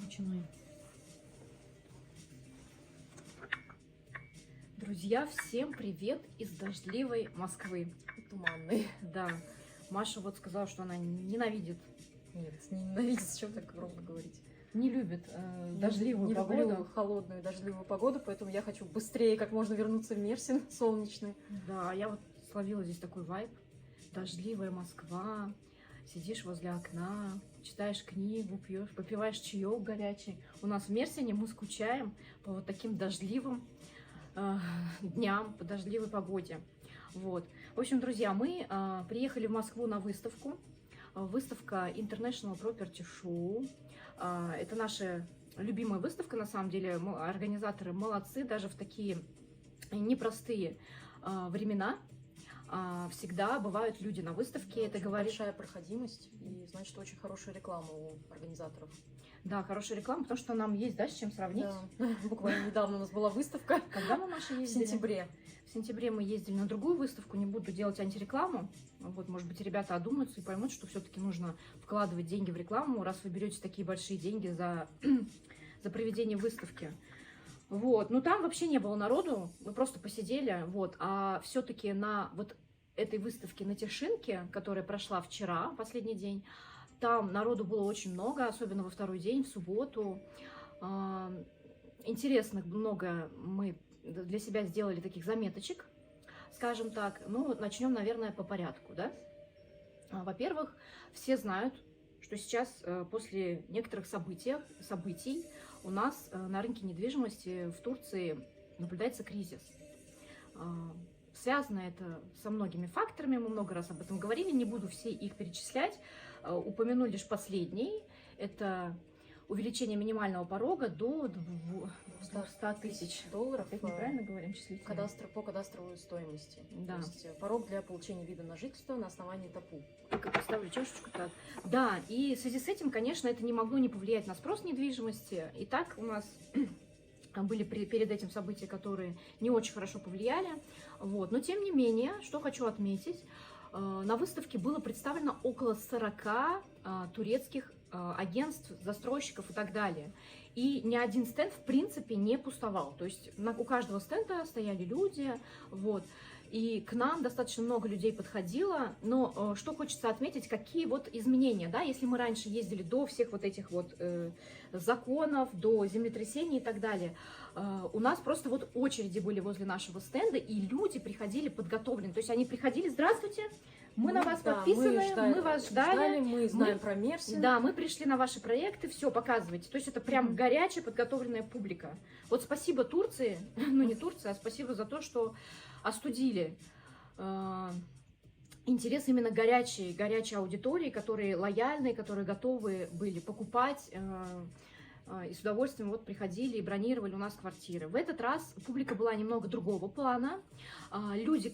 ветчиной. Друзья, всем привет из дождливой Москвы. Туманный. Да, Маша вот сказала, что она ненавидит. Нет, не ненавидит, зачем так громко говорить. Не любит дождливую не погоду. люблю холодную дождливую погоду, поэтому я хочу быстрее как можно вернуться в Мерсин солнечный. Да, я вот словила здесь такой вайб. Дождливая Москва, сидишь возле окна, читаешь книгу, пьешь, попиваешь чаек горячий. У нас в Мерсине мы скучаем по вот таким дождливым дням, по дождливой погоде. Вот. В общем, друзья, мы приехали в Москву на выставку. Выставка International Property Show. Это наша любимая выставка, на самом деле. Организаторы молодцы, даже в такие непростые времена. Всегда бывают люди на выставке. Это говорит... Большая проходимость, и значит, очень хорошая реклама у организаторов. Да, хорошая реклама, потому что нам есть, да, с чем сравнить. Да. Буквально недавно у нас была выставка. Когда мы, Маша, ездили? В сентябре. В сентябре мы ездили на другую выставку, не буду делать антирекламу. Вот, может быть, ребята одумаются и поймут, что все-таки нужно вкладывать деньги в рекламу, раз вы берете такие большие деньги за проведение выставки. Вот, ну там вообще не было народу, мы просто посидели, вот, а все-таки на вот этой выставке на Тишинке, которая прошла вчера, последний день, там народу было очень много, особенно во второй день, в субботу. Интересно, много мы для себя сделали таких заметочек, скажем так. Ну, вот начнем, наверное, по порядку, да. Во-первых, все знают, что сейчас после некоторых событий у нас на рынке недвижимости в Турции наблюдается кризис. Связано это со многими факторами, мы много раз об этом говорили, не буду все их перечислять. Упомяну лишь последний, это увеличение минимального порога до 200 тысяч долларов. Это неправильно говорим, числительно? По кадастровой стоимости. Да. То есть порог для получения вида на жительство на основании ТАПУ. Только поставлю чашечку так. Да, и в связи с этим, конечно, это не могло не повлиять на спрос недвижимости. И так у нас были перед этим события, которые не очень хорошо повлияли. Вот. Но тем не менее, что хочу отметить, на выставке было представлено около 40 турецких агентств, застройщиков и так далее. И ни один стенд, в принципе, не пустовал. То есть у каждого стенда стояли люди, вот. И к нам достаточно много людей подходило, но что хочется отметить, какие вот изменения, да, если мы раньше ездили до всех вот этих вот законов, до землетрясений и так далее, у нас просто вот очереди были возле нашего стенда, и люди приходили подготовлены, то есть они приходили: здравствуйте, мы на вас подписаны, мы вас ждали, мы знаем про Мерсин. Да, мы пришли на ваши проекты, все, показывайте. То есть это прям горячая, подготовленная публика. Вот спасибо Турции, ну не Турции, а спасибо за то, что остудили интерес именно горячей аудитории, которые лояльные, которые готовы были покупать и с удовольствием вот приходили и бронировали у нас квартиры. В этот раз публика была немного другого плана. Люди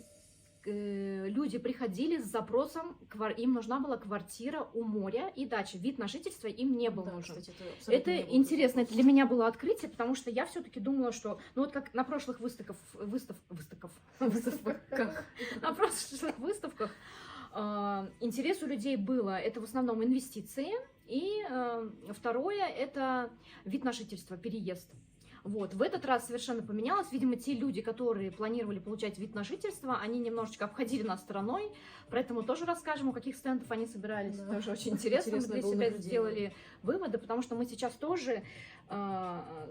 приходили с запросом, им нужна была квартира у моря и дача. Вид на жительство им не был нужен. Кстати, это интересно, это для меня было открытие, потому что я все-таки думала, что, ну вот как на прошлых выставках, интерес у людей было, это в основном инвестиции, и второе, это вид на жительство, переезд. Вот, в этот раз совершенно поменялось. Видимо, те люди, которые планировали получать вид на жительство, они немножечко обходили нас стороной. Поэтому тоже расскажем, у каких стендов они собирались. Да. Тоже очень интересно. Мы для себя сделали выводы, потому что мы сейчас тоже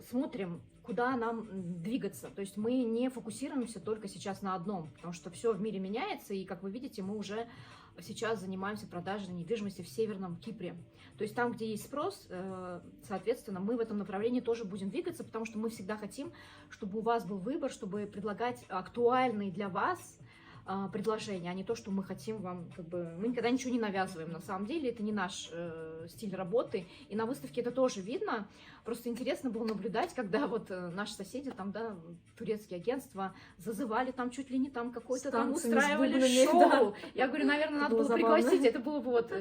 смотрим, куда нам двигаться. То есть мы не фокусируемся только сейчас на одном, потому что все в мире меняется, и, как вы видите, мы уже сейчас занимаемся продажей недвижимости в Северном Кипре. То есть там, где есть спрос, соответственно, мы в этом направлении тоже будем двигаться, потому что мы всегда хотим, чтобы у вас был выбор, чтобы предлагать актуальные для вас предложения, а не то, что мы хотим вам, как бы, мы никогда ничего не навязываем, на самом деле, это не наш стиль работы, и на выставке это тоже видно, просто интересно было наблюдать, когда вот наши соседи, там, да, турецкие агентства, зазывали там чуть ли не там какой-то там устраивали шоу, да. Я говорю, наверное, надо было пригласить, это было бы вот...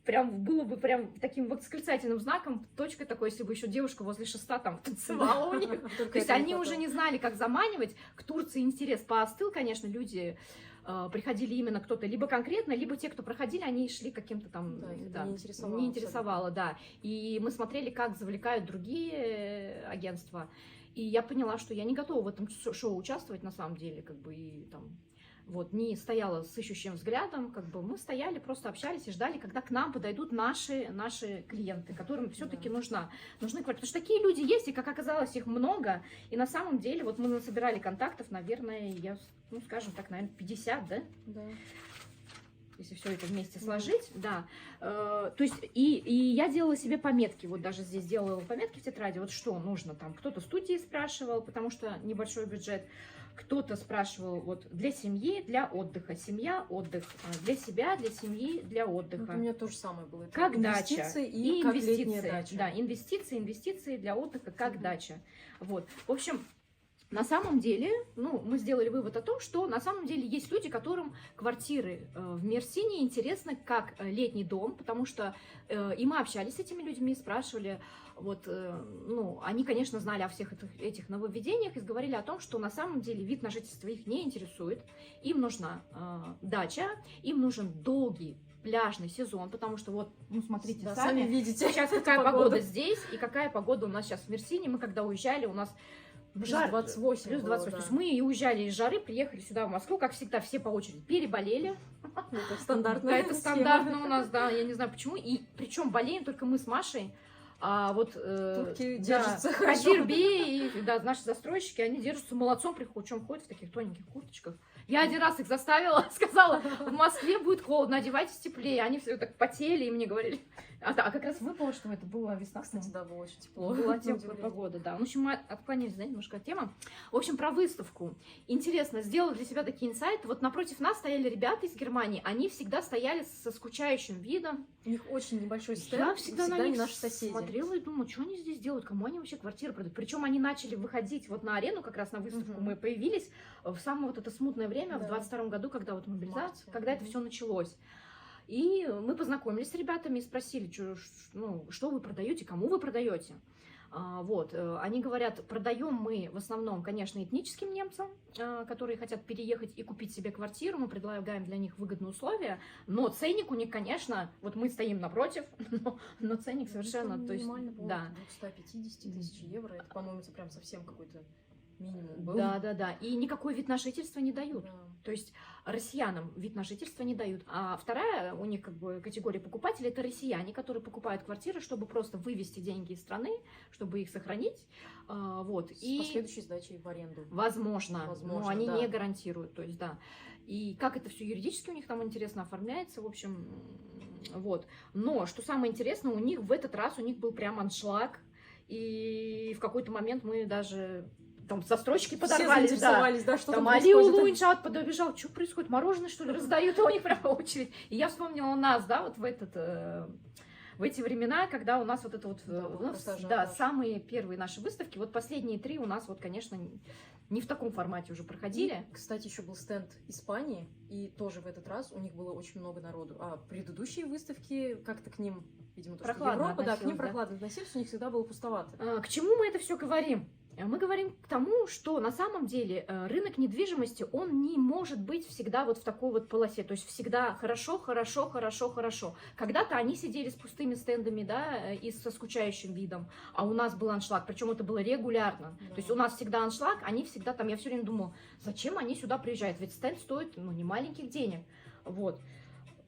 Прям было бы прям таким восклицательным знаком, точкой такой, если бы еще девушка возле шеста там танцевала у них. То есть они уже не знали, как заманивать. К Турции интерес поостыл, конечно, люди приходили именно кто-то либо конкретно, либо те, кто проходили, они шли каким-то там... Да, их да, не интересовало. не интересовало, да. И мы смотрели, как завлекают другие агентства. И я поняла, что я не готова в этом шоу участвовать на самом деле, как бы, и там... Вот, не стояла с ищущим взглядом, как бы мы стояли, просто общались и ждали, когда к нам подойдут наши клиенты, которым все-таки нужны квартиры. Потому что такие люди есть, и, как оказалось, их много. И на самом деле, вот мы насобирали контактов, наверное, скажем так, наверное, 50, да? Да. Если все это вместе сложить, да. То есть, и я делала себе пометки, вот даже здесь делала пометки в тетради, вот что нужно там. Кто-то студии спрашивал, потому что небольшой бюджет. Кто-то спрашивал вот для семьи, для отдыха. Семья, отдых. Для себя, для семьи, для отдыха. Вот у меня то же самое было. Это Как инвестиции дача. и как летняя дача. Да, инвестиции для отдыха, как дача. Вот. В общем, на самом деле, мы сделали вывод о том, что на самом деле есть люди, которым квартиры в Мерсине интересны как летний дом, потому что и мы общались с этими людьми, спрашивали, вот, они, конечно, знали о всех этих нововведениях и говорили о том, что на самом деле вид на жительство их не интересует, им нужна дача, им нужен долгий пляжный сезон, потому что вот, смотрите, да, сами видите, сейчас какая погода здесь и какая погода у нас сейчас в Мерсине. Мы когда уезжали, у нас жар 28. Плюс 28. Да. То есть мы и уезжали из жары, приехали сюда, в Москву, как всегда, все по очереди переболели. Это стандартно. Да, это стандартно у нас, да, я не знаю почему. И причем болеем только мы с Машей. А вот турки держатся Хазир Бей и наши застройщики, они держатся молодцом, причем ходят в таких тоненьких курточках. Я один раз их заставила, сказала, в Москве будет холодно, одевайтесь теплее. Они все так потели и мне говорили. А как раз выпало, что это была весна. Кстати, да, было очень тепло. Была теплая погода, да. В общем, мы отклонились, да, немножко от темы. В общем, про выставку. Интересно, сделала для себя такие инсайты. Вот напротив нас стояли ребята из Германии. Они всегда стояли со скучающим видом. У них очень небольшой стенд. Я всегда на них наши соседи. смотрела и думала, что они здесь делают, кому они вообще квартиры продают. Причем они начали выходить вот на арену, как раз на выставку мы появились в самое вот это смутное время, в 22-м году, когда вот мобилизация, когда это все началось. И мы познакомились с ребятами и спросили, что вы продаете, кому вы продаете. Вот, они говорят, продаем мы в основном, конечно, этническим немцам, которые хотят переехать и купить себе квартиру, мы предлагаем для них выгодные условия, но ценник у них, конечно, вот мы стоим напротив, но ценник совершенно, то есть, да. 150 тысяч евро, это, по-моему, это прям совсем какой-то минимум был. Да, и никакой вид на жительство не дают. Да. То есть россиянам вид на жительство не дают. А вторая у них как бы категория покупателей — это россияне, которые покупают квартиры, чтобы просто вывести деньги из страны, чтобы их сохранить. Вот. С последующей сдачей в аренду. Возможно, но они не гарантируют. То есть, да. И как это все юридически у них там интересно оформляется, в общем, вот. Но, что самое интересное, у них в этот раз был прям аншлаг. И в какой-то момент мы даже... Там застройщики подорвались, да, что там Алиу Луиншат подбежал, что происходит, мороженое, что ли, раздают, а у них прямо очередь. И я вспомнила нас, да, вот в эти времена, когда у нас вот это вот, самые первые наши выставки, вот последние 3 у нас вот, конечно, не в таком формате уже проходили. И, кстати, еще был стенд Испании, и тоже в этот раз у них было очень много народу. А предыдущие выставки как-то к ним, видимо, то, что Европа, да, к ним прохладно относились, у них всегда было пустовато. К чему мы это все говорим? Мы говорим к тому, что на самом деле рынок недвижимости, он не может быть всегда вот в такой вот полосе, то есть всегда хорошо. Когда-то они сидели с пустыми стендами, да, и со скучающим видом, а у нас был аншлаг, причем это было регулярно. Да. То есть у нас всегда аншлаг, они всегда там, я все время думала, зачем они сюда приезжают, ведь стенд стоит, не маленьких денег, вот.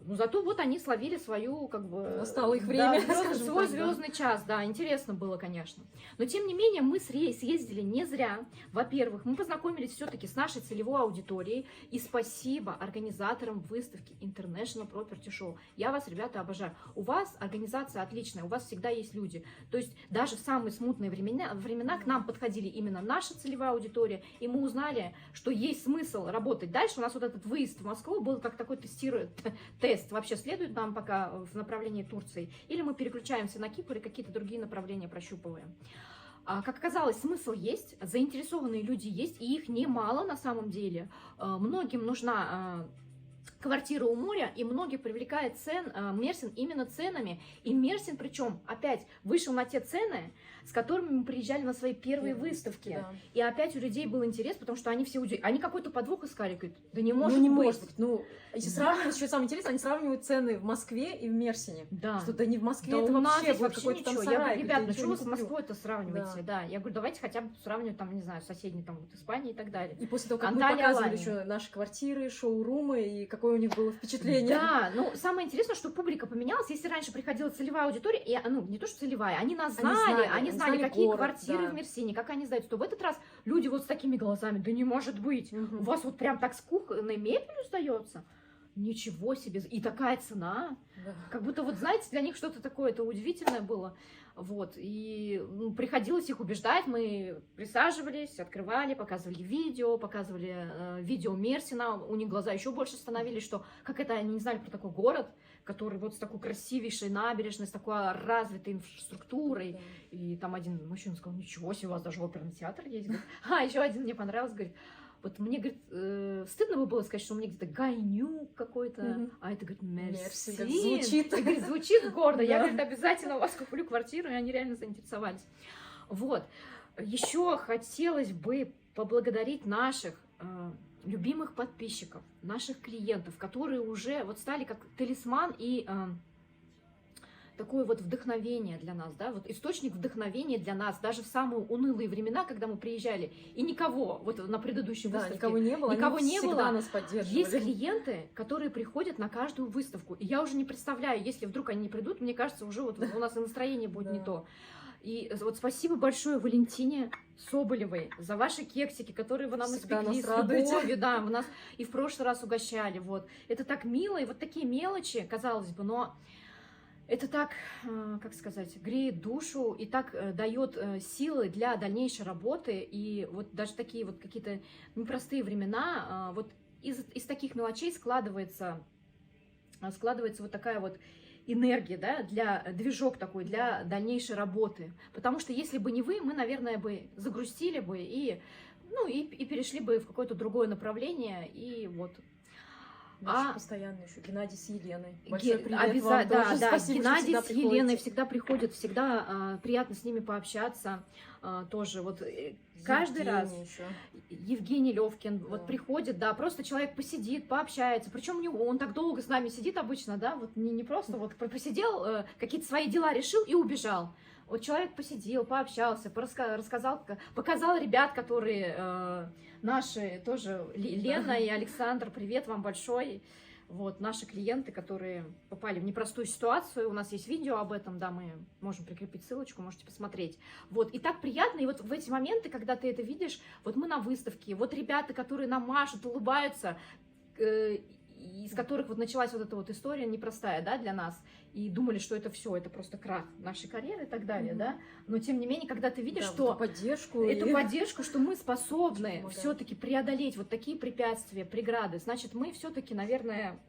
Но зато вот они словили свою, как бы... Настало их время, свой звездный час, да, интересно было, конечно. Но, тем не менее, мы съездили не зря. Во-первых, мы познакомились все-таки с нашей целевой аудиторией, и спасибо организаторам выставки International Property Show. Я вас, ребята, обожаю. У вас организация отличная, у вас всегда есть люди. То есть даже в самые смутные времена к нам подходили именно наша целевая аудитория, и мы узнали, что есть смысл работать дальше. У нас вот этот выезд в Москву был как такой тест. Вообще следует нам пока в направлении Турции, или мы переключаемся на Кипр и какие-то другие направления прощупываем. Как оказалось, смысл есть, заинтересованные люди есть, и их немало на самом деле. Многим нужна квартира у моря, и многих привлекает Мерсин именно ценами. И Мерсин, причем, опять, вышел на те цены, с которыми мы приезжали на свои первые выставки. Да. И опять у людей был интерес, потому что они все удивились. Они какой-то подвох искали, говорят, да не может не быть. может быть. Ну, если сравнивать, еще самое интересное, они сравнивают цены в Москве и в Мерсине. Да. Что да не в Москве, Да это у нас вообще здесь будет вообще какой-то там ничего. сарай. Я говорю, ребят, ну где что вы ничего с не куплю. Москвой-то сравниваете? Да. Я говорю, давайте хотя бы сравнивать, там, не знаю, соседние, там, вот, Испании и так далее. И после того, как Анталия, мы показывали Алания. еще наши квартиры, шоурумы, и какое у них было впечатление. Да, ну самое интересное, что публика поменялась. Если раньше приходила целевая аудитория, и, ну не то, что целевая, они нас знали, они знали, какие город, квартиры да. в Мерсине, как они сдаются. То в этот раз люди вот с такими глазами, да не может быть, Мгм. у вас вот прям так с кухонной мебелью сдается? Ничего себе, и такая цена. Да. Как будто, вот знаете, для них что-то такое, это удивительное было. Вот, и приходилось их убеждать, мы присаживались, открывали, показывали видео Мерсина, у них глаза еще больше становились, что как это они не знали про такой город, который вот с такой красивейшей набережной, с такой развитой инфраструктурой. Да. И там один мужчина сказал, ничего себе, у вас даже оперный театр есть. Говорит. А еще один мне понравился, говорит, вот мне, говорит, стыдно бы было сказать, что у меня где-то Гайнюк какой-то, Мгм. а это, говорит, Мерсин, Мерсин. как звучит. И, говорит, звучит гордо. Я, Да. говорит, обязательно у вас куплю квартиру, и они реально заинтересовались. Вот. Еще хотелось бы поблагодарить наших любимых подписчиков, наших клиентов, которые уже вот стали как талисман и такое вот вдохновение для нас, да, вот источник вдохновения для нас, даже в самые унылые времена, когда мы приезжали, и никого, вот на предыдущей Да, выставке, никого не было, никого они не всегда было. нас поддерживали. Есть клиенты, которые приходят на каждую выставку, и я уже не представляю, если вдруг они не придут, мне кажется, уже вот у нас и настроение будет не Да. то. И вот спасибо большое Валентине Соболевой за ваши кексики, которые вы нам Всегда испекли нас с радуете. любовью, да, вы нас и в прошлый раз угощали, вот. Это так мило, и вот такие мелочи, казалось бы, но это так, как сказать, греет душу и так дает силы для дальнейшей работы. И вот даже такие вот какие-то непростые времена, вот из таких мелочей складывается вот такая вот энергия, да, для движок такой, для дальнейшей работы. Потому что если бы не вы, мы, наверное, бы загрустили бы и перешли бы в какое-то другое направление. И вот. Наши постоянно еще Геннадий с Еленой. Большой привет вам Обязательно, тоже. да, Спасибо, Геннадий что с всегда Еленой приходите. всегда приходят, всегда приятно с ними пообщаться, тоже вот каждый раз. Еще. Евгений Левкин Да. вот приходит, да, просто человек посидит, пообщается, причем он так долго с нами сидит обычно, да, вот не просто вот посидел, какие-то свои дела решил и убежал. Вот человек посидел, пообщался, рассказал, показал ребят, которые наши тоже, Лена и Александр, привет вам большой. Вот, наши клиенты, которые попали в непростую ситуацию, у нас есть видео об этом, да, мы можем прикрепить ссылочку, можете посмотреть. Вот, и так приятно, и вот в эти моменты, когда ты это видишь, вот мы на выставке, вот ребята, которые нам машут, улыбаются, из которых вот началась вот эта вот история непростая, да, для нас, и думали, что это все, это просто крах нашей карьеры и так далее, да, но тем не менее, когда ты видишь, Да, что эту поддержку, что мы способны Помогает. все-таки преодолеть вот такие препятствия, преграды, значит, мы все-таки, наверное,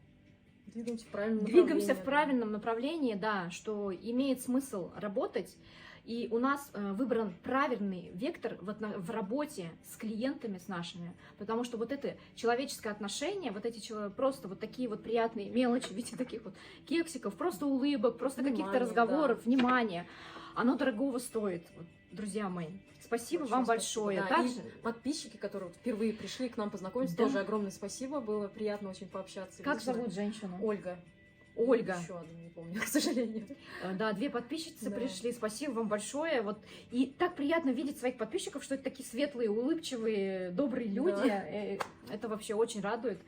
двигаемся в правильном направлении, да, что имеет смысл работать. И у нас выбран правильный вектор в работе с клиентами, с нашими, потому что вот это человеческое отношение, вот эти просто вот такие вот приятные мелочи в виде таких вот кексиков, просто улыбок, просто каких-то разговоров, внимания, оно дорогого стоит, вот, друзья мои. Спасибо вам большое. Да, Также... и подписчики, которые вот впервые пришли к нам познакомиться, Да. тоже огромное спасибо, было приятно очень пообщаться. Как лично. зовут женщину? Ольга. Ольга. Еще одну не помню, к сожалению. Да, 2 подписчицы Да. пришли, спасибо вам большое. Вот. И так приятно видеть своих подписчиков, что это такие светлые, улыбчивые, добрые люди. Да. Это вообще очень радует,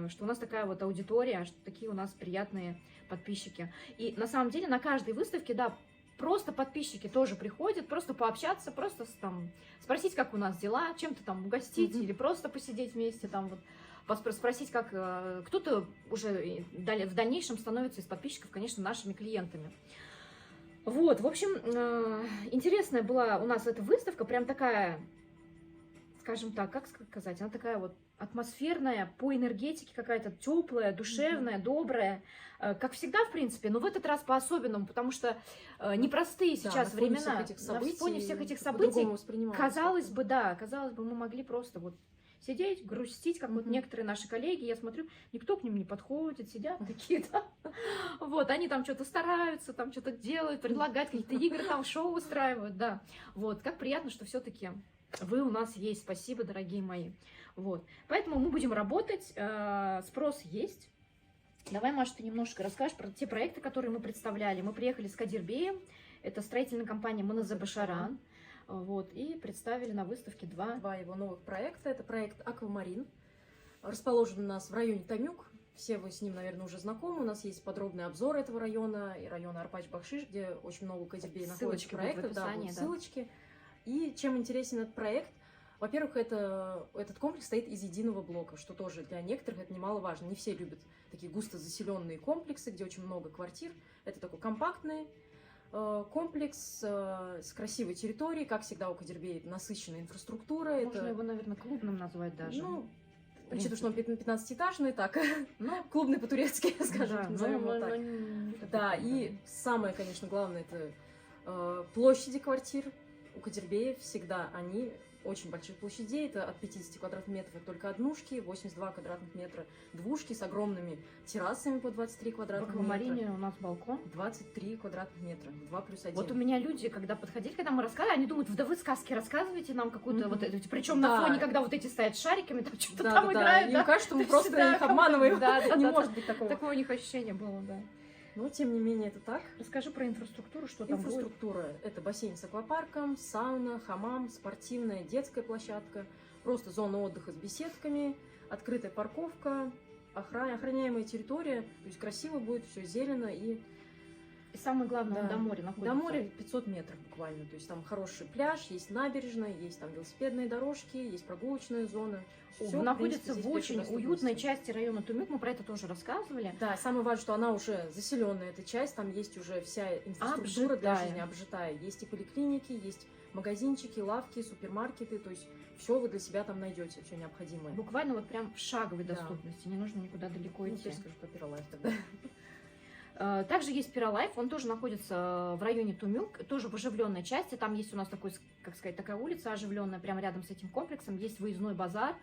что у нас такая вот аудитория, что такие у нас приятные подписчики. И на самом деле на каждой выставке, да, просто подписчики тоже приходят, просто пообщаться, просто там спросить, как у нас дела, чем-то там угостить, или просто посидеть вместе, там вот спросить, как кто-то уже в дальнейшем становится из подписчиков, конечно, нашими клиентами. Вот, в общем, интересная была у нас эта выставка, прям такая, скажем так, как сказать, она такая вот атмосферная, по энергетике какая-то теплая, душевная, добрая, как всегда, в принципе, но в этот раз по-особенному, потому что непростые сейчас времена. На фоне всех этих событий, казалось бы, мы могли просто вот сидеть, грустить, как вот некоторые наши коллеги, я смотрю, никто к ним не подходит, сидят такие, да, вот, они там что-то стараются, там что-то делают, предлагают какие-то игры, там шоу устраивают, да, вот, как приятно, что все-таки вы у нас есть, спасибо, дорогие мои, вот, поэтому мы будем работать, спрос есть. Давай, Маша, ты немножко расскажешь про те проекты, которые мы представляли. Мы приехали с Кадирбеем, это строительная компания Маназа Башаран, вот, и представили на выставке два его новых проекта. Это проект «Аквамарин», расположен у нас в районе Тамюк. Все вы с ним, наверное, уже знакомы. У нас есть подробный обзор этого района и района Арпач-Бахшиш, где очень много Кадирбея находится проектов. Да, будут ссылочки. И чем интересен этот проект? Во-первых, этот комплекс состоит из единого блока, что тоже для некоторых это немаловажно. Не все любят такие густо заселенные комплексы, где очень много квартир. Это такой компактный комплекс с красивой территорией. Как всегда у Кадирбея насыщенная инфраструктура. Можно его, наверное, клубным назвать даже. Ну, учитывая, что он 15-этажный, так, клубный по-турецки, скажем, назовем его так. Да, и самое, конечно, главное, это площади квартир. У Кадирбея всегда они очень больших площадей, это от 50 квадратных метров только однушки, 82 квадратных метра двушки с огромными террасами по 23 квадратных метра. В Аквамарине у нас балкон. 23 квадратных метра, 2+1. Вот у меня люди, когда подходили, когда мы рассказывали, они думают, да вы сказки рассказываете нам какую-то вот эту, причем на фоне, когда вот эти стоят шариками, там что-то там играют. Им кажется, что мы просто их обманываем. Не может быть такого. Такого у них ощущения было, да. Но, тем не менее, это так. Расскажи про инфраструктуру, что там будет. Инфраструктура – это бассейн с аквапарком, сауна, хамам, спортивная, детская площадка, просто зона отдыха с беседками, открытая парковка, охраняемая территория, то есть красиво будет, все зелено и самое главное, до моря находится. До моря 500 метров буквально, то есть там хороший пляж, есть набережная, есть там велосипедные дорожки, есть прогулочная зона. Все, находится в очень уютной части района Тумюк, мы про это тоже рассказывали. Да, самое важное, что она уже заселенная, эта часть, там есть уже вся инфраструктура для жизни обжитая. Есть и поликлиники, есть магазинчики, лавки, супермаркеты, то есть все вы для себя там найдете, все необходимое. Буквально вот прям в шаговой доступности, не нужно никуда далеко идти. Я скажу про Пиролайф тогда. Также есть Пиролайф, он тоже находится в районе Тумюк, тоже в оживленной части. Там есть у нас такой, как сказать, такая улица оживленная, прямо рядом с этим комплексом. Есть выездной базар,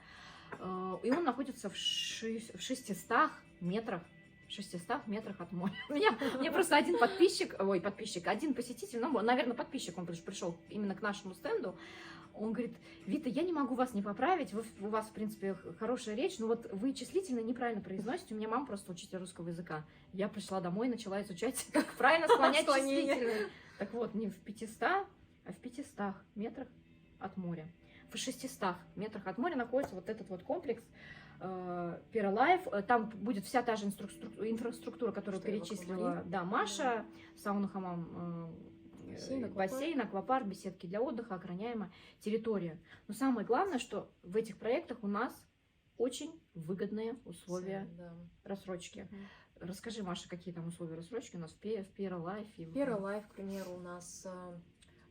и он находится в 600 метрах. 600 метрах от моря. Мне просто один один посетитель, ну, наверное, подписчик, он пришел именно к нашему стенду. Он говорит: Вита, я не могу вас не поправить, у вас, в принципе, хорошая речь, но вот вы числительно неправильно произносите, у меня мама просто учитель русского языка. Я пришла домой и начала изучать, как правильно склонять числительные. Так вот, не в 500, а в 500 метрах от моря. В 600 метрах от моря находится вот этот вот комплекс Пиролайф. Там будет вся та же инфраструктура, которую перечислила Маша, сауна, хамам, бассейн, аквапарк, беседки для отдыха, охраняемая территория. Но самое главное, что в этих проектах у нас очень выгодные условия рассрочки. Расскажи, Маша, какие там условия рассрочки у нас в Пиролайфе? В Пиролайф, к примеру, у нас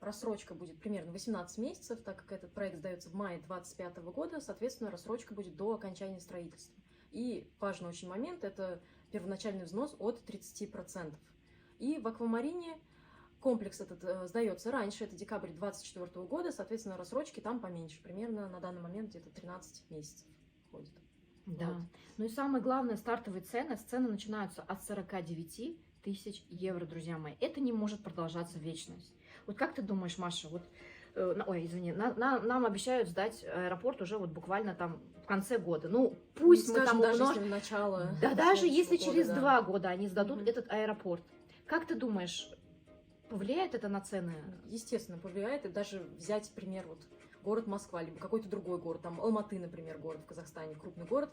рассрочка будет примерно 18 месяцев, так как этот проект сдается в мае 2025 года, соответственно, рассрочка будет до окончания строительства. И важный очень момент – это первоначальный взнос от 30%. И в Аквамарине комплекс этот сдается раньше, это декабрь 2024 года, соответственно, рассрочки там поменьше, примерно на данный момент где-то 13 месяцев ходит. Да. Вот. Ну и самое главное, стартовые цены. Сцены начинаются от 49 тысяч евро, друзья мои. Это не может продолжаться вечность. Вот как ты думаешь, Маша, вот, нам обещают сдать аэропорт уже вот буквально там в конце года. Ну, пусть мы там даже если начало. Да, даже если через 2 года они сдадут этот аэропорт. Как ты думаешь, повлияет это на цены? Естественно, повлияет. И даже взять пример вот город Москва, либо какой-то другой город, там Алматы, например, город в Казахстане, крупный город.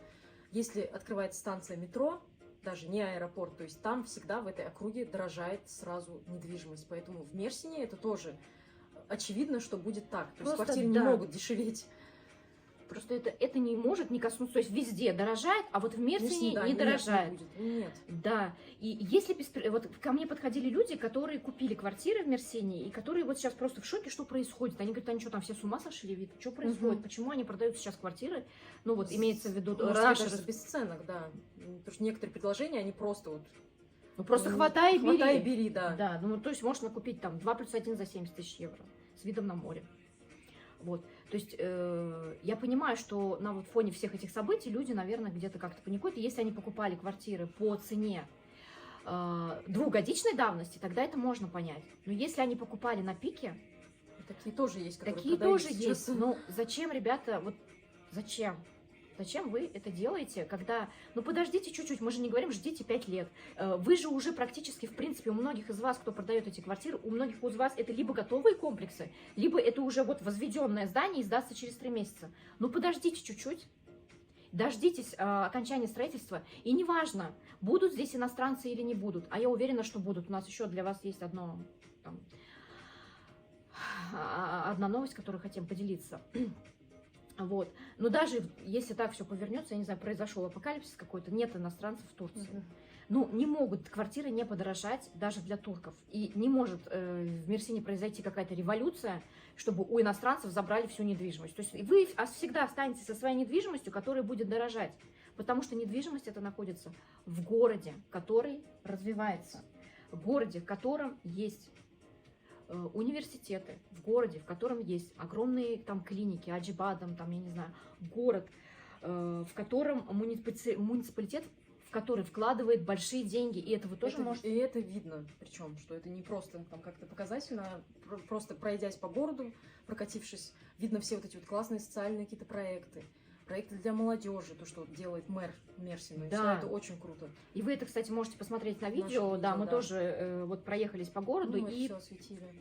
Если открывается станция метро, даже не аэропорт, то есть там всегда в этой округе дорожает сразу недвижимость. Поэтому в Мерсине это тоже очевидно, что будет так. То есть квартиры не могут дешеветь. Просто это не может не коснуться, то есть везде дорожает, а вот в Мерсине не дорожает. Нет. Да, и если вот ко мне подходили люди, которые купили квартиры в Мерсине, и которые вот сейчас просто в шоке, что происходит. Они говорят, они что, там все с ума сошли, вид, что происходит, почему они продают сейчас квартиры, ну вот имеется в виду... Даже за бесценок, да. Потому что некоторые предложения, они просто вот... Ну просто хватай и бери, да. Да, ну то есть можно купить там 2+1 за 70 тысяч евро с видом на море. Вот, то есть я понимаю, что на вот фоне всех этих событий люди, наверное, где-то как-то паникуют. И если они покупали квартиры по цене двухгодичной давности, тогда это можно понять. Но если они покупали на пике, Такие тоже есть, которые такие продают тоже сейчас. есть. Ну зачем, ребята, вот зачем? Зачем вы это делаете, когда... Ну, подождите чуть-чуть, мы же не говорим, ждите 5 лет. Вы же уже практически, в принципе, у многих из вас, кто продает эти квартиры, у многих из вас это либо готовые комплексы, либо это уже вот возведенное здание и сдастся через 3 месяца. Ну, подождите чуть-чуть. Дождитесь окончания строительства. И неважно, будут здесь иностранцы или не будут. А я уверена, что будут. У нас еще для вас есть одна новость, которой хотим поделиться. Вот. Но даже если так все повернется, я не знаю, произошел апокалипсис какой-то, нет иностранцев в Турции. Ну, не могут квартиры не подорожать даже для турков. И не может в Мерсине произойти какая-то революция, чтобы у иностранцев забрали всю недвижимость. То есть вы всегда останетесь со своей недвижимостью, которая будет дорожать. Потому что недвижимость это находится в городе, который развивается. В городе, в котором есть университеты, в городе, в котором есть огромные там клиники, Аджибадом, там, я не знаю, город, в котором муниципалитет, в который вкладывает большие деньги, и это вы тоже можете... И это видно, причем, что это не просто там как-то показательно, просто пройдясь по городу, прокатившись, видно все вот эти вот классные социальные какие-то проекты для молодежи, то, что делает мэр Мерсина. Да. Это очень круто. И вы это, кстати, можете посмотреть на видео. Да, мы тоже вот проехались по городу и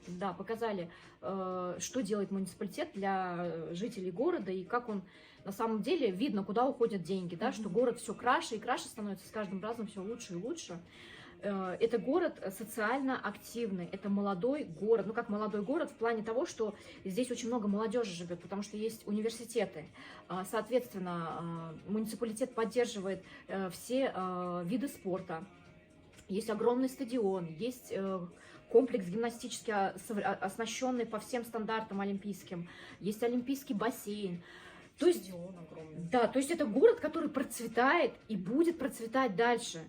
да, показали, что делает муниципалитет для жителей города и как он на самом деле видно, куда уходят деньги, да, что город все краше и краше становится, с каждым разом все лучше и лучше. Это город социально активный, это молодой город. Ну, как молодой город в плане того, что здесь очень много молодежи живет, потому что есть университеты. Соответственно, муниципалитет поддерживает все виды спорта. Есть огромный стадион, есть комплекс гимнастически оснащенный по всем стандартам олимпийским, есть олимпийский бассейн. То есть, да, то есть это город, который процветает и будет процветать дальше.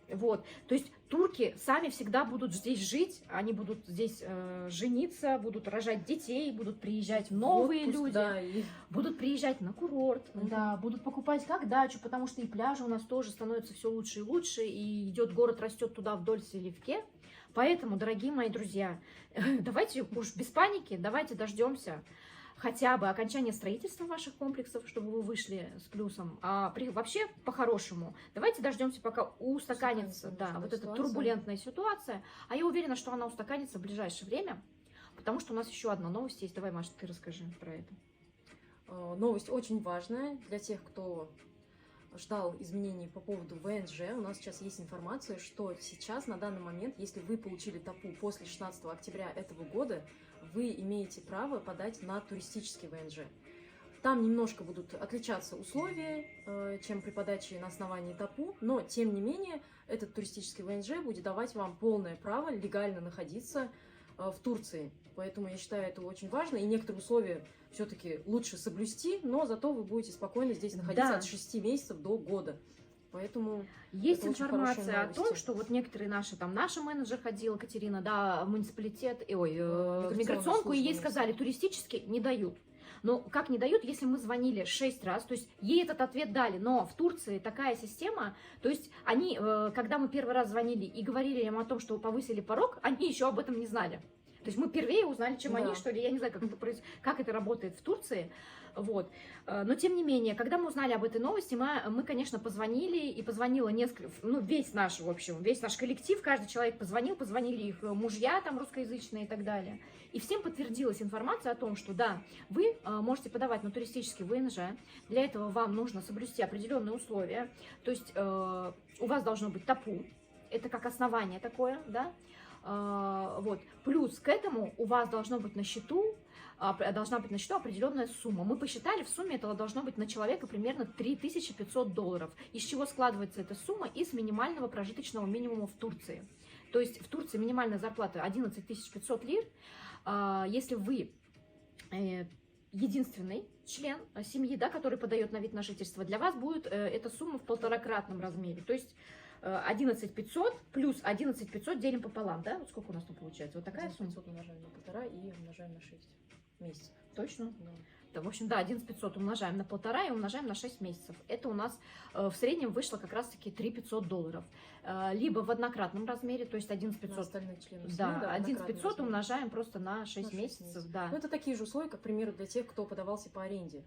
Вот, то есть турки сами всегда будут здесь жить, они будут здесь жениться, будут рожать детей, будут приезжать новые люди, да, будут приезжать на курорт, да, будут покупать как дачу, потому что и пляжи у нас тоже становятся все лучше и лучше, и идет город, растет туда вдоль Селивке. Поэтому, дорогие мои друзья, давайте уж без паники, давайте дождемся хотя бы окончания строительства ваших комплексов, чтобы вы вышли с плюсом. Вообще, по-хорошему, давайте дождемся, пока устаканится вот эта турбулентная ситуация. А я уверена, что она устаканится в ближайшее время, потому что у нас еще одна новость есть. Давай, Маша, ты расскажи про это. Новость очень важная для тех, кто ждал изменений по поводу ВНЖ. У нас сейчас есть информация, что сейчас, на данный момент, если вы получили ТАПУ после 16 октября этого года, вы имеете право подать на туристический ВНЖ. Там немножко будут отличаться условия, чем при подаче на основании ТАПУ, но, тем не менее, этот туристический ВНЖ будет давать вам полное право легально находиться в Турции. Поэтому я считаю, это очень важно, и некоторые условия все-таки лучше соблюсти, но зато вы будете спокойно здесь находиться от 6 месяцев до года. Поэтому есть информация о том, что вот некоторые наша менеджер ходила, Катерина, да, в муниципалитет, в миграционку, и ей сказали, туристически не дают. Но как не дают, если мы звонили 6 раз, то есть ей этот ответ дали, но в Турции такая система, то есть они, когда мы первый раз звонили и говорили им о том, что повысили порог, они еще об этом не знали. То есть мы первее узнали, чем они, что ли, я не знаю, как это работает в Турции, вот. Но тем не менее, когда мы узнали об этой новости, мы, конечно, позвонили, и позвонило несколько, весь наш коллектив, каждый человек позвонили их мужья там русскоязычные и так далее. И всем подтвердилась информация о том, что да, вы можете подавать на туристический ВНЖ, для этого вам нужно соблюсти определенные условия, то есть у вас должно быть ТАПУ, это как основание такое, да, вот. Плюс к этому у вас должна быть на счету определенная сумма. Мы посчитали, в сумме этого должно быть на человека примерно $3500. Из чего складывается эта сумма? Из минимального прожиточного минимума в Турции. То есть в Турции минимальная зарплата 11 500 лир. Если вы единственный член семьи, да, который подает на вид на жительство, для вас будет эта сумма в 1,5-кратном размере. То есть 11 500 плюс 11 500 делим пополам, да? Вот сколько у нас там получается? Вот такая сумма. 500 умножаем на 1,5 и умножаем на 6 месяцев. Точно? Да. Да, в общем, да, 11 500 умножаем на 1,5 и умножаем на 6 месяцев. Это у нас в среднем вышло как раз-таки 3 500 долларов. Либо в однократном размере, то есть 11 На 500. остальных членов семьи, Да, 11 однократный 500 размер. умножаем просто на 6 На 6 месяцев. Да. Ну, это такие же условия, как, к примеру, для тех, кто подавался по аренде.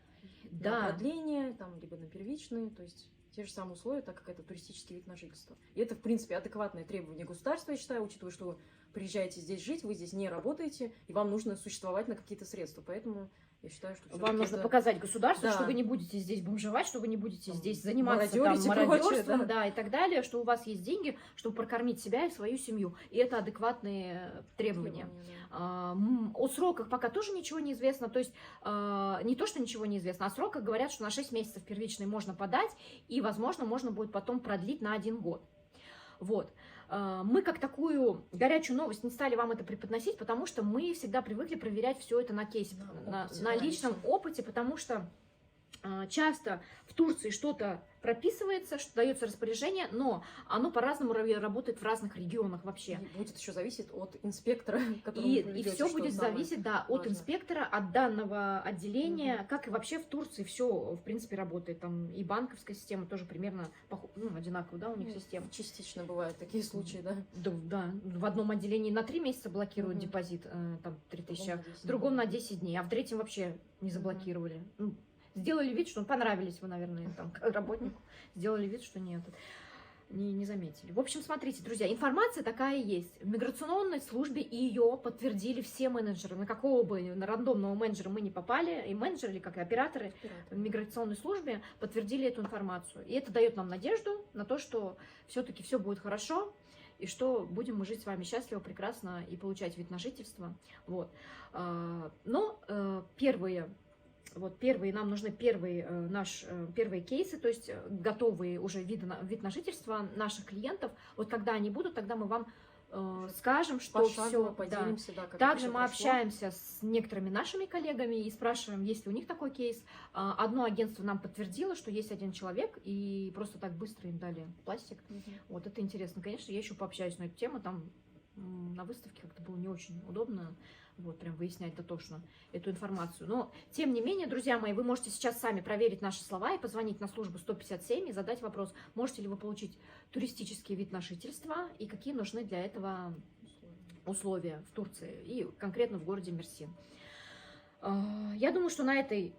На Да. продление, там, либо на первичные, то есть те же самые условия, так как это туристический вид на жительство. И это, в принципе, адекватное требование государства, я считаю, учитывая, что вы приезжаете здесь жить, вы здесь не работаете, и вам нужно существовать на какие-то средства. Поэтому я считаю, что Вам нужно показать государству, Да. что вы не будете здесь бомжевать, что вы не будете Там здесь заниматься мародёрить и прочее, мародерством, да. да, и так далее, что у вас есть деньги, чтобы прокормить себя и свою семью. И это адекватные требования. О сроках пока тоже ничего не известно. То есть не то, что ничего не известно, о сроках говорят, что на 6 месяцев первичный можно подать, и, возможно, можно будет потом продлить на 1 год. Вот. Мы как такую горячую новость не стали вам это преподносить, потому что мы всегда привыкли проверять все это на кейсе, на личном опыте, потому что часто в Турции что-то прописывается, что дается распоряжение, но оно по-разному работает в разных регионах вообще. И будет еще зависеть от инспектора, которому вы И приведете, все что будет самое зависеть, да, от важное. инспектора, от данного отделения, как и вообще в Турции все, в принципе, работает. Там и банковская система тоже примерно одинаковая, да, у них Ну, система. Частично бывают такие случаи, да. Да, в одном отделении на 3 месяца блокируют Мгм. депозит, там 3000, на а 10 в другом на 10 дней, а в третьем вообще не заблокировали. Ну, сделали вид, что понравились вы, наверное, там, как работнику, сделали вид, что нет. Не заметили. В общем, смотрите, друзья, информация такая есть. В миграционной службе ее подтвердили все менеджеры. На какого бы на рандомного менеджера мы не попали, и менеджеры, или как и операторы в миграционной службе подтвердили эту информацию. И это дает нам надежду на то, что все-таки все будет хорошо, и что будем мы жить с вами счастливо, прекрасно и получать вид на жительство. Вот. Но первые, нам нужны первые кейсы, то есть готовые уже вид на жительство наших клиентов. Вот когда они будут, тогда мы вам скажем, что все. Поделимся, да, как Также это мы прошло. общаемся с некоторыми нашими коллегами и спрашиваем, есть ли у них такой кейс. Одно агентство нам подтвердило, что есть один человек, и просто так быстро им дали пластик. Вот это интересно. Конечно, я еще пообщаюсь на эту тему, там на выставке как-то было не очень удобно. Вот, прям выяснять дотошно эту информацию. Но, тем не менее, друзья мои, вы можете сейчас сами проверить наши слова и позвонить на службу 157 и задать вопрос, можете ли вы получить туристический вид на жительство и какие нужны для этого условия в Турции и конкретно в городе Мерсин. Я думаю, что на этой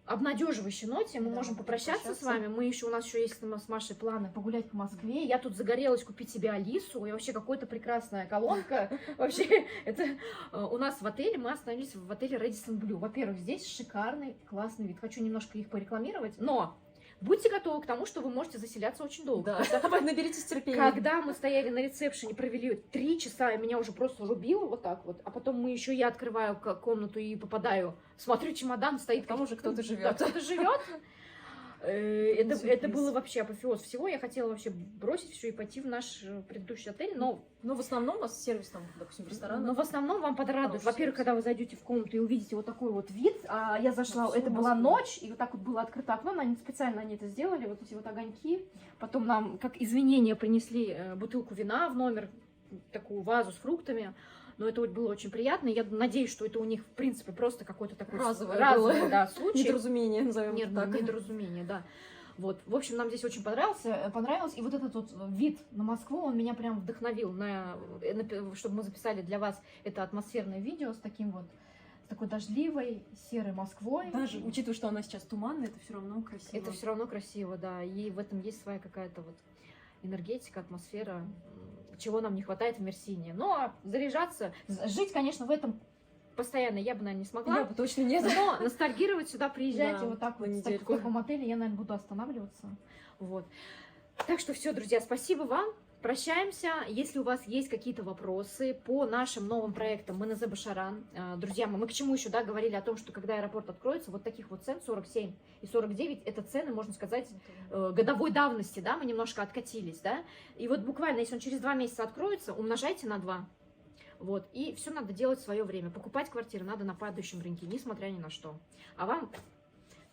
обнадеживающей ноте мы можем попрощаться с вами. У нас еще есть с Машей планы погулять по Москве. Я тут загорелась купить себе Алису. И вообще какая-то прекрасная колонка. Вообще, это у нас в отеле, мы остановились в отеле Radisson Blu. Во-первых, здесь шикарный, классный вид. Хочу немножко их порекламировать, но будьте готовы к тому, что вы можете заселяться очень долго. Да, наберитесь терпения. Когда мы стояли на ресепшене, провели 3 часа, и меня уже просто рубило вот так вот, а потом я открываю комнату и попадаю, смотрю, чемодан стоит. Там уже кто-то живет. Да, кто-то живет. Это было вообще апофеоз всего. Я хотела вообще бросить все и пойти в наш предыдущий отель, но в основном у вас сервис там, допустим, ресторан. Но в основном вам подрадует. Хороший Во-первых, сервис. когда вы зайдете в комнату и увидите вот такой вот вид, я зашла, всю это была Москву. ночь, и вот так вот было открыто окно, специально они это сделали, вот эти вот огоньки. Потом нам, как извинение, принесли бутылку вина в номер, такую вазу с фруктами. Но это вот было очень приятно. Я надеюсь, что это у них, в принципе, просто какой-то такой Разовый да, случай. Недоразумение, назовем так. Недоразумение, да. Вот, в общем, нам здесь очень понравилось. И вот этот вот вид на Москву, он меня прям вдохновил, чтобы мы записали для вас это атмосферное видео с такой дождливой, серой Москвой. Даже учитывая, что она сейчас туманная, это все равно красиво. Это все равно красиво, да. И в этом есть своя какая-то вот энергетика, атмосфера, чего нам не хватает в Мерсине. Но заряжаться, жить, конечно, в этом постоянно я бы, наверное, не смогла. Я бы точно нет. Но ностальгировать сюда, приезжайте Да, вот так вот на в недельку. таком отеле, я, наверное, буду останавливаться. Вот. Так что все, друзья, спасибо вам. Прощаемся. Если у вас есть какие-то вопросы по нашим новым проектам Менезе Башаран, друзья, мы к чему еще, да, говорили о том, что когда аэропорт откроется, вот таких вот цен 47 и 49, это цены, можно сказать, годовой давности, да, мы немножко откатились, да, и вот буквально, если он через 2 месяца откроется, умножайте на 2. Вот, и все надо делать в свое время. Покупать квартиры надо на падающем рынке, несмотря ни на что. А вам,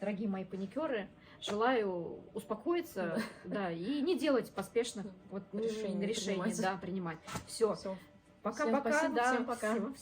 дорогие мои паникеры, желаю успокоиться, да, и не делать поспешных решений, Решений да, принимать. Все, Всё. пока-пока, Всем спасибо, да, всем пока. всего